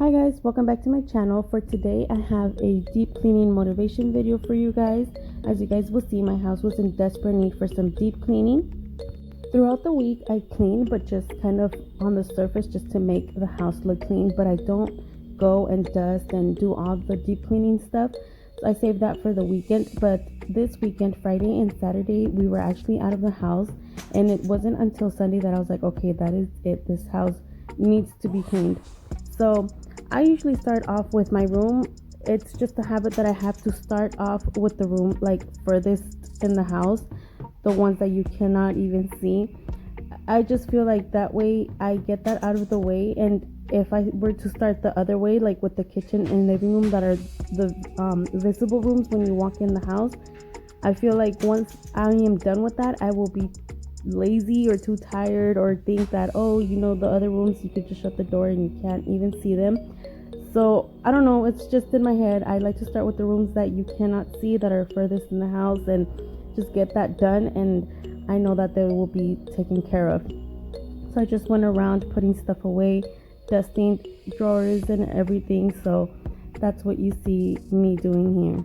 Hi guys, welcome back to my channel. For today I have a deep cleaning motivation video for you guys. As you guys will see, my house was in desperate need for some deep cleaning. Throughout the week I clean, but just kind of on the surface just to make the house look clean, but I don't go and dust and do all the deep cleaning stuff. So I saved that for the weekend. But this weekend, Friday and Saturday, we were actually out of the house, and it wasn't until Sunday that I was like, okay, that is it, this house needs to be cleaned. So I usually start off with my room. It's just a habit that I have to start off with the room like furthest in the house, the ones that you cannot even see. I just feel like that way I get that out of the way. And if I were to start the other way, like with the kitchen and living room that are the visible rooms when you walk in the house, I feel like once I am done with that, I will be lazy or too tired, or think that, oh, the other rooms you could just shut the door and you can't even see them. So I don't know, it's just in my head. I like to start with the rooms that you cannot see, that are furthest in the house, and just get that done, and I know that they will be taken care of. So I just went around putting stuff away, dusting drawers and everything. So that's what you see me doing here.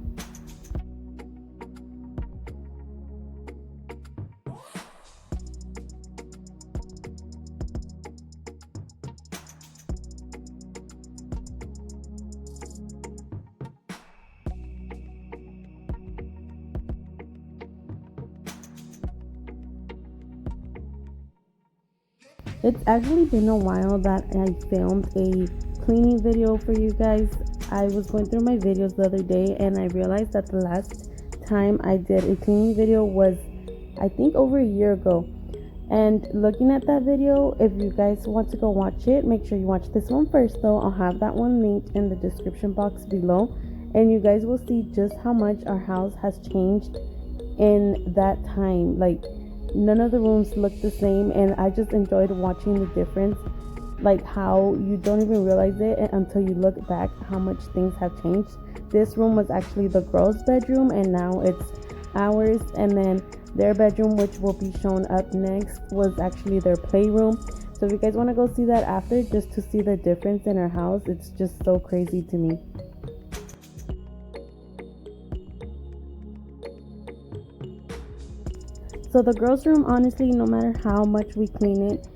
It's actually been a while that I filmed a cleaning video for you guys. I was going through my videos the other day and I realized that the last time I did a cleaning video was, I think, over a year ago. And looking at that video, if you guys want to go watch it, make sure you watch this one first though. I'll have that one linked in the description box below, and you guys will see just how much our house has changed in that time. Like, none of the rooms look the same, and I just enjoyed watching the difference, like how you don't even realize it until you look back how much things have changed. This room was actually the girls' bedroom, and now it's ours. And then their bedroom, which will be shown up next, was actually their playroom. So if you guys want to go see that after, just to see the difference in our house, it's just so crazy to me. So the girls' room, honestly, no matter how much we clean it,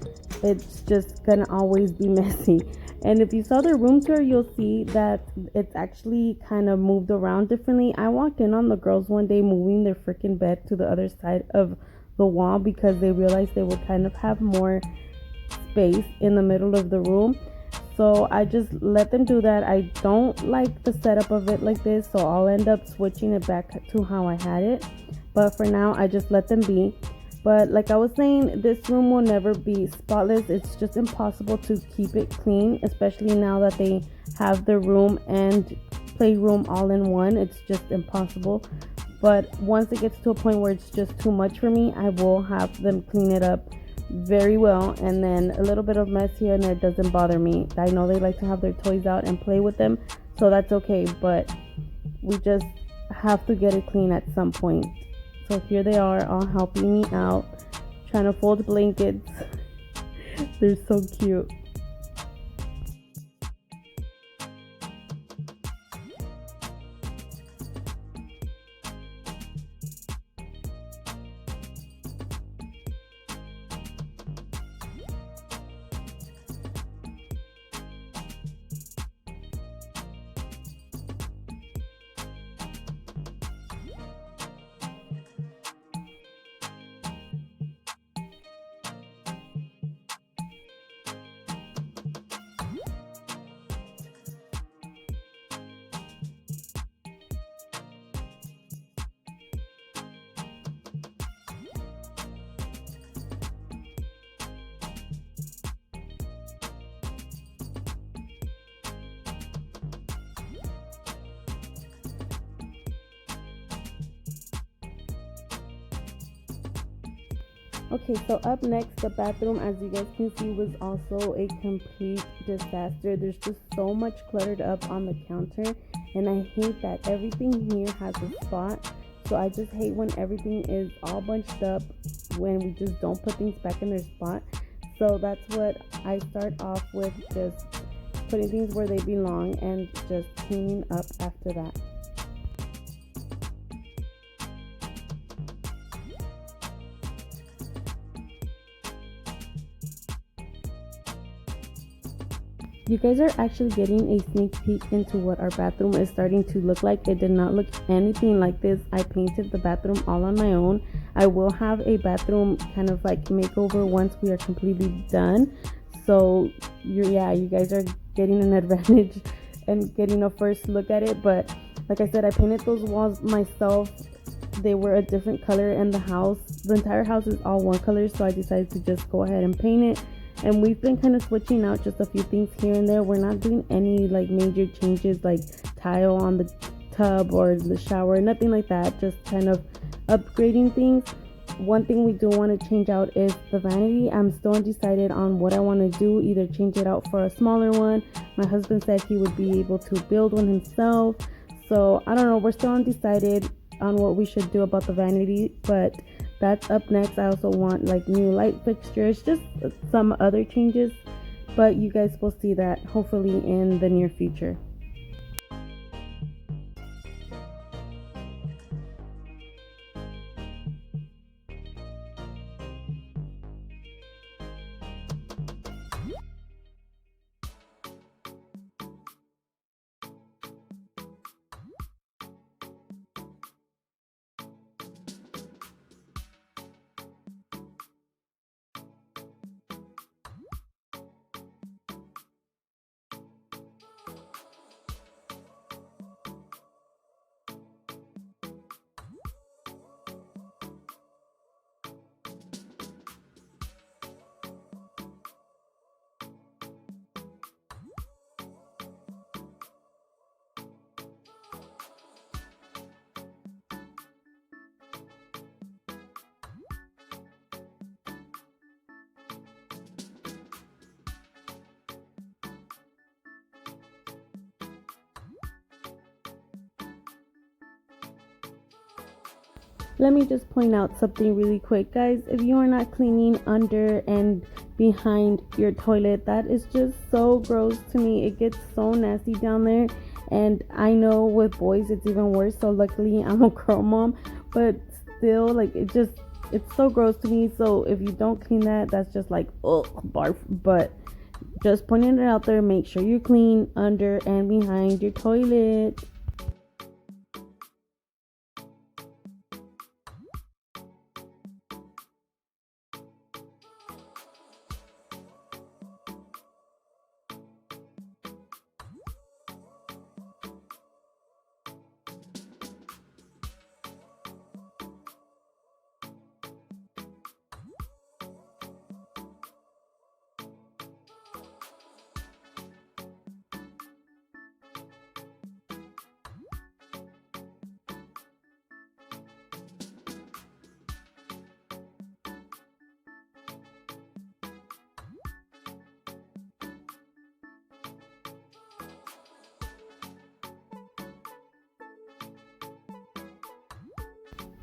it's just gonna always be messy. And if you saw the room tour, you'll see that it's actually kind of moved around differently. I walked in on the girls one day moving their freaking bed to the other side of the wall because they realized they would kind of have more space in the middle of the room. So I just let them do that. I don't like the setup of it like this, so I'll end up switching it back to how I had it. But for now, I just let them be. But like I was saying, this room will never be spotless. It's just impossible to keep it clean, especially now that they have their room and playroom all in one. It's just impossible. But once it gets to a point where it's just too much for me, I will have them clean it up very well, and then a little bit of mess here and there doesn't bother me. I know they like to have their toys out and play with them, so that's okay, but we just have to get it clean at some point. So here they are, all helping me out, trying to fold blankets. They're so cute. Okay, so up next, the bathroom, as you guys can see, was also a complete disaster. There's just so much cluttered up on the counter, and I hate that everything here has a spot. So I just hate when everything is all bunched up, when we just don't put things back in their spot. So that's what I start off with, just putting things where they belong and just cleaning up after that. You guys are actually getting a sneak peek into what our bathroom is starting to look like. It did not look anything like this. I painted the bathroom all on my own. I will have a bathroom kind of like makeover once we are completely done. So you guys are getting an advantage and getting a first look at it. But like I said, I painted those walls myself. They were a different color, and the entire house is all one color, so I decided to just go ahead and paint it. And we've been kind of switching out just a few things here and there. We're not doing any like major changes like tile on the tub or the shower, nothing like that, just kind of upgrading things. One thing we do want to change out is the vanity. I'm still undecided on what I want to do, either change it out for a smaller one. My husband said he would be able to build one himself, so I don't know, we're still undecided on what we should do about the vanity, but that's up next. I also want like new light fixtures, just some other changes, but you guys will see that hopefully in the near future. Let me just point out something really quick, guys. If you are not cleaning under and behind your toilet, that is just so gross to me. It gets so nasty down there, and I know with boys it's even worse. So luckily I'm a girl mom, but still, like, it's so gross to me. So if you don't clean that, that's just like, oh, barf. But just pointing it out there, make sure you clean under and behind your toilet.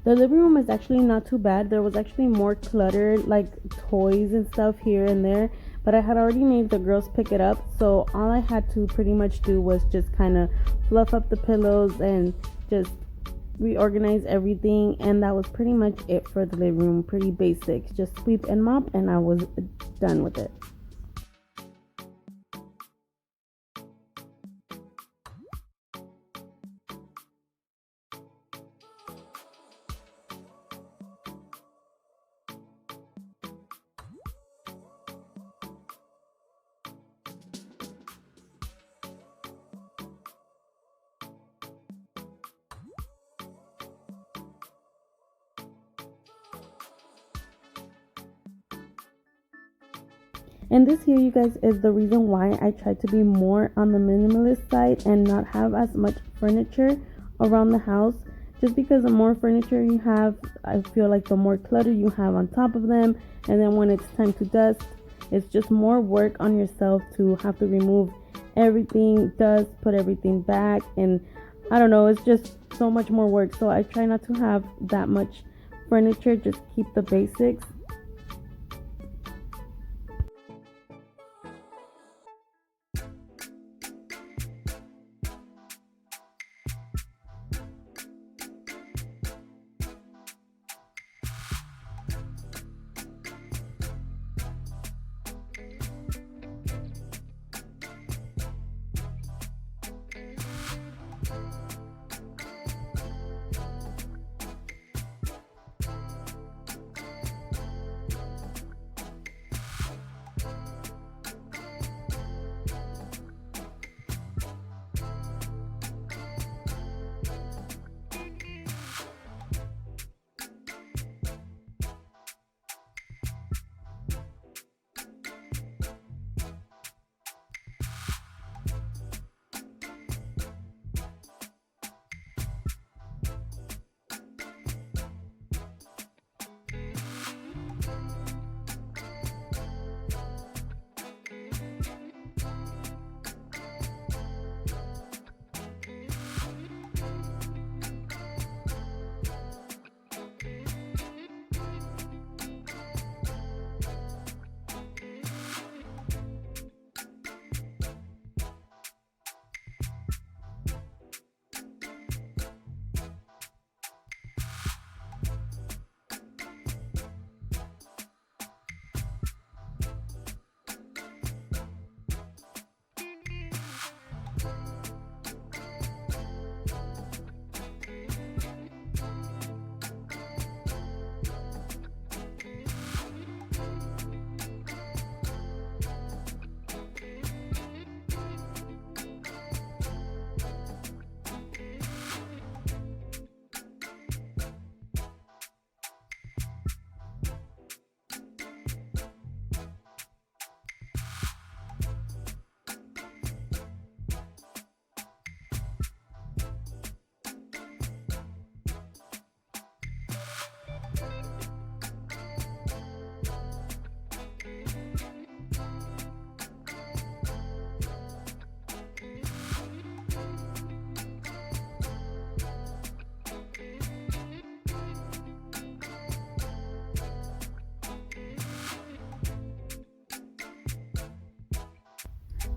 The living room is actually not too bad. There was actually more clutter, like toys and stuff here and there, but I had already made the girls pick it up, so all I had to pretty much do was just kind of fluff up the pillows and just reorganize everything, and that was pretty much it for the living room. Pretty basic, just sweep and mop, and I was done with it. And this here, you guys, is the reason why I try to be more on the minimalist side and not have as much furniture around the house. Just because the more furniture you have, I feel like the more clutter you have on top of them. And then when it's time to dust, it's just more work on yourself to have to remove everything, dust, put everything back. And I don't know, it's just so much more work. So I try not to have that much furniture, just keep the basics.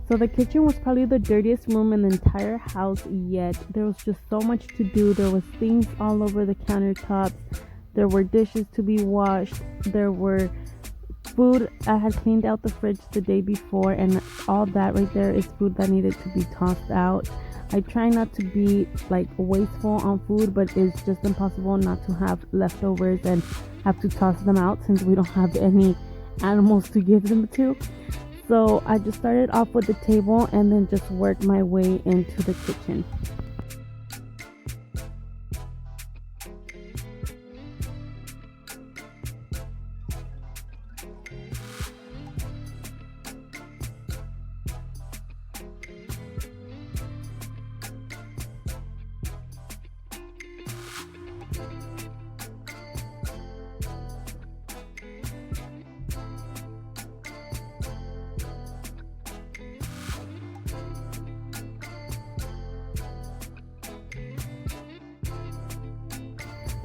So the kitchen was probably the dirtiest room in the entire house, yet there was just so much to do. There was things all over the countertops. There were dishes to be washed. There were food. I had cleaned out the fridge the day before, and all that right there is food that needed to be tossed out. I try not to be like wasteful on food, but it's just impossible not to have leftovers and have to toss them out since we don't have any animals to give them to. So I just started off with the table and then just worked my way into the kitchen.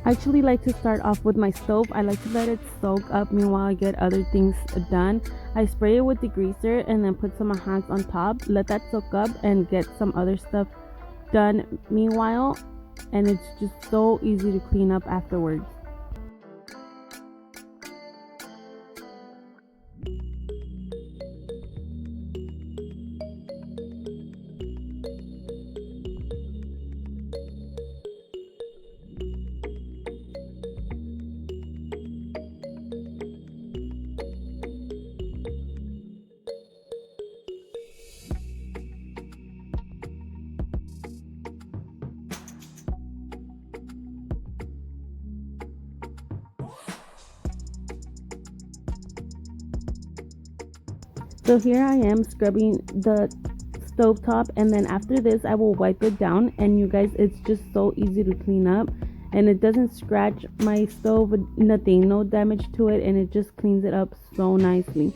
I actually like to start off with my stove. I like to let it soak up meanwhile I get other things done. I spray it with degreaser and then put some hacks on top, let that soak up and get some other stuff done meanwhile, and it's just so easy to clean up afterwards. So here I am scrubbing the stovetop, and then after this I will wipe it down, and you guys, it's just so easy to clean up and it doesn't scratch my stove, nothing, no damage to it, and it just cleans it up so nicely.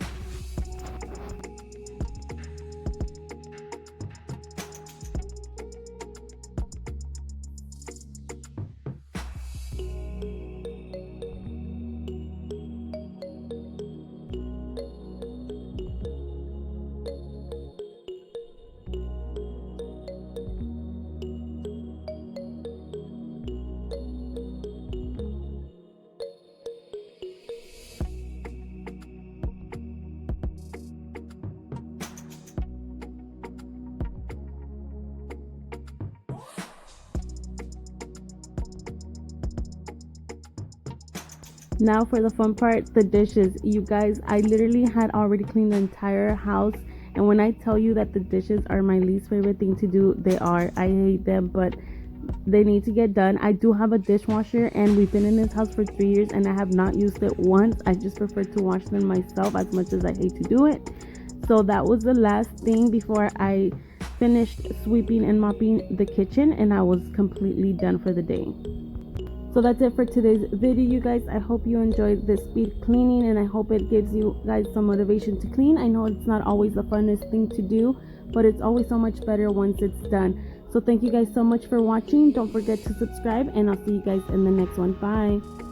Now for the fun part, the dishes. You guys, I literally had already cleaned the entire house, and when I tell you that the dishes are my least favorite thing to do, they are. I hate them, but they need to get done. I do have a dishwasher, and we've been in this house for 3 years and I have not used it once. I just prefer to wash them myself, as much as I hate to do it. So that was the last thing before I finished sweeping and mopping the kitchen, and I was completely done for the day. So that's it for today's video, you guys. I hope you enjoyed this speed cleaning, and I hope it gives you guys some motivation to clean. I know it's not always the funnest thing to do, but it's always so much better once it's done. So thank you guys so much for watching. Don't forget to subscribe, and I'll see you guys in the next one. Bye.